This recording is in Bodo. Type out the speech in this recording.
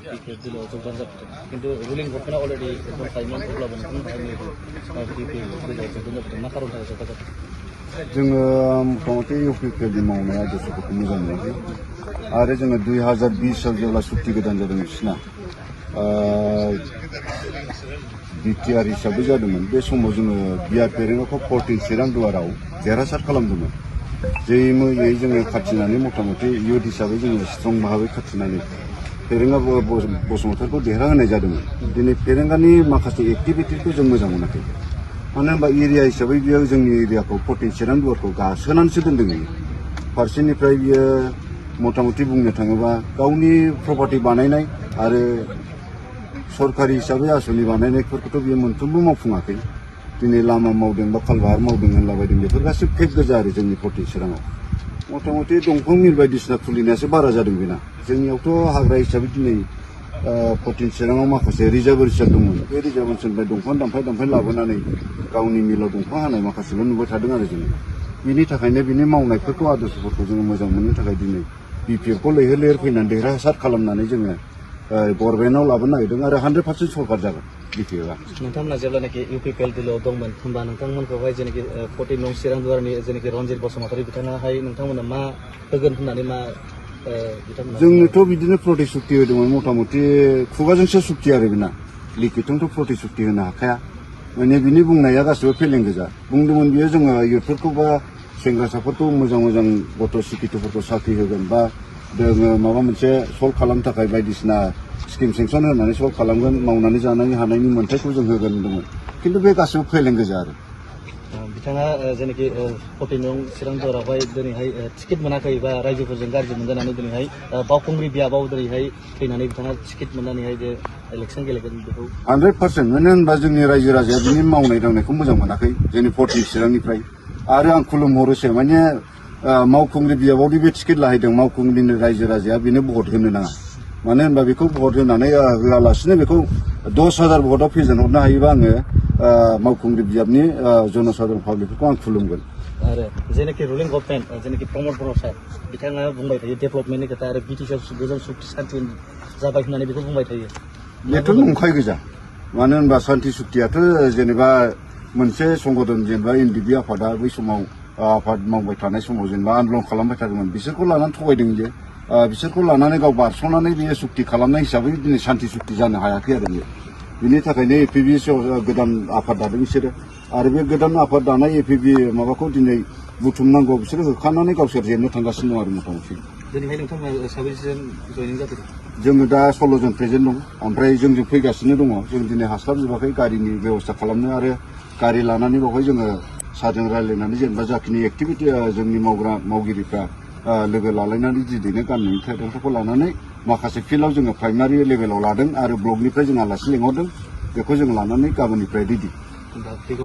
PPF दिलाव जौगान जाबोदों खिन्थु रुलिं गभर्नमेन्टआ अलरेडि दंखायोमोन अब्लाबो नोंथांमोन PPF दिलाव जौगान जाबोदों मा खारननि थाखाय जौगा जादों? जोङो मथा-मथि इउपिपिएलनि मावनाया गोसोफोरखौ मोजां मोनाखै आरो जोङो 2020 जेब्ला सुक्ति गोदान जादों बिसिना बिटिआर हिसाबै जादोंमोन बे समाव जोङो बिआर पेरेन्टखौ 14 चिरां दुवाराव देरहासार खालामदोंमोन जै मैयै जोङो खाथिनानै मथा-मथि इयुथ हिसाबै जोङो स्ट्रं भाबै खाथिनानै पेरेंगा बसुमतारिखौ देरहाहोनाय जादोंमोन दिनै पेरेंगानि माखासे एक्टिभिटिखौ जों मोजां मोनाखै मानो होनबा एरिया हिसाबै बियो जोंनि एरियाखौ 14 चिरां दुवारखौ गासोनानैसो दोनदों बियो फारसेनिफ्राय बियो मथा-मथि बुंनो थाङोबा गावनि प्रपार्टि बानायनाय आरो सरकारि हिसाबै आसनि बानायनायफोरखौथ' बियो मोनफ्रोमबो मावफुङाखै दिनै लामा मावदों बा कालभार मावदों होनलाबायदं बेफोर गासिबो फेक गोजा आरो जोंनि 14 चिराङाव मथा-मथि दंफां मिल बायदिसिना खुलिनायासो बारा जादों बेना जोंनियावथ' हाग्रा हिसाबै दिनै 14 चिराङाव माखासे रिजार्भ ओनसोल दंमोन बे रिजार्भ ओनसोलनिफ्राय दंफां दानफाय लाबोनानै गावनि मिलाव दंफां हानाय माखासेल' नुबाय थादों आरो जोङो बिनि थाखायनो बिनि मावनायफोरखौ आदर्शफोरखौ जोङो मोजां मोननो थाखाय दिनै बिपिएफखौ लैहोर लैहोर फैनानै देरहासार खालामनानै जोङो गभर्नमेन्टआव लाबोनो नागिरदों आरो 100% सरकार जागोन बिपिएफआ नोंथांमोना जेब्लानाखि इउपिपिएल दिलाव दंमोन होनबा नोंथांमोनखौहाय जेनाखि 14 नं चिरां दुवारनि जेनाखि रनजित बसुमतारि बिथाङाहाय नोंथांमोना मा होगोन होननानै मा जोंनोथ' बिदिनो प्रतिश्रुति होदोंमोन मथा-मथि खुगाजोंसो सुक्ति आरो बेना लिखितंथ' प्रतिश्रुति होनो हाखाया माने बिनि बुंनाया गासिबो फेलें गोजा बुंदोंमोन बियो जोङो इयुथफोरखौ बा सेंग्रासाफोरखौ मोजां गथ' सिकितफोरखौ साख्रि होगोन बा जोङो माबा मोनसे सल्भ खालामनो थाखाय बायदिसिना स्किम सेंसन होनानै सल्भ खालामगोन मावनानै जानो हानायनि मोन्थायखौ जों होगोन होनदोंमोन खिन्थु बे गासिबो फेलें गोजा आरो बिथाङा जेनाखि 14 नं चिरां दुवारावहाय दिनैहाय टिकेट मोनाखै बा रायजोफोरजों गाज्रि मोनजानानै दिनैहाय बावखुंग्रि बियाबाव दिनैहाय फैनानै बिथाङा टिकेट मोननानैहाय जे इलेक्सन गेलेगोन बेखौ 100% मानो होनबा जोंनि रायजो राजाया बिनि मावनाय दांनायखौ मोजां मोनाखै जोंनि 14 चिरांनिफ्राय आरो आं खुलुमहरोसो माने मावखुंग्रि बियाबावदि बे टिकेट लाहैदों मावखुंग्रिनि रायजो राजाया बेनो भट होनो नाङा मानो होनबा बेखौ भट होनानै होआलासिनो बेखौ 10,000 भटआव फेजेनहरनो हायोबा आङो मावखुंग्रि बियाबनि जनसाधारन पाब्लिकफोरखौ आं खुलुमगोन आरो जेनाखि रुलिं गभर्नमेन्ट जेनाखि प्रमद बर' सार बिथाङा बुंबाय थायो डेभेलपमेन्टनि खोथा आरो बिटिसिआव गोजोन सुक्ति सान्थि जाबाय होननानै बेखौ बुंबाय थायो बेथ' नंखाय गोजा मानो होनबा सान्थि सुक्तियाथ' जेनेबा मोनसे संगठन जेनेबा एनडिबि आफादा बै समाव आफाद मावबाय थानाय समाव जेनेबा आन्दलन खालामबाय थादोंमोन बिसोरखौ लानानै थगायदों जे बिसोरखौ लानानै गाव बारस'नानै बेयो सुक्ति खालामनाय हिसाबै दिनै सान्थि सुक्ति जानो हायाखै आरो बेयो बिनि थाखायनो एपिबि गोदान आफाद दादों बिसोरो आरो बे गोदान आफाद दानाय एपिबि माबाखौ दिनै बुथुमनांगौ बिसोरो होखानानै गावसोर जेननो थांगासिनो दं आरो मथा-मथि दिनैहाय नोंथांमोना साबैसेजों जयनिं जाफैदों जोङो दा 16 जन प्रेजेन्ट दं ओमफ्राय जोंजों फैगासिनो दङ जों दिनै हास्लाबजोबाखै गारिनि बेब'स्था खालामनो आरो गारि लानानै बावहाय जोङो सारजों रायज्लायनानै जेनेबा जाखिनि एक्टिभिटि जोंनि मावगिरिफ्रा लोगो लालायनानै दिनैनो गामिनि थाइगंफोरखौ लानानै माखासे फिल्डआव जोङो प्राइमारि लेभेलाव लादों आरो ब्लकनिफ्राय जों आलासि लेंहरदों बेखौ जों लानानै गाबोननिफ्राय रेडि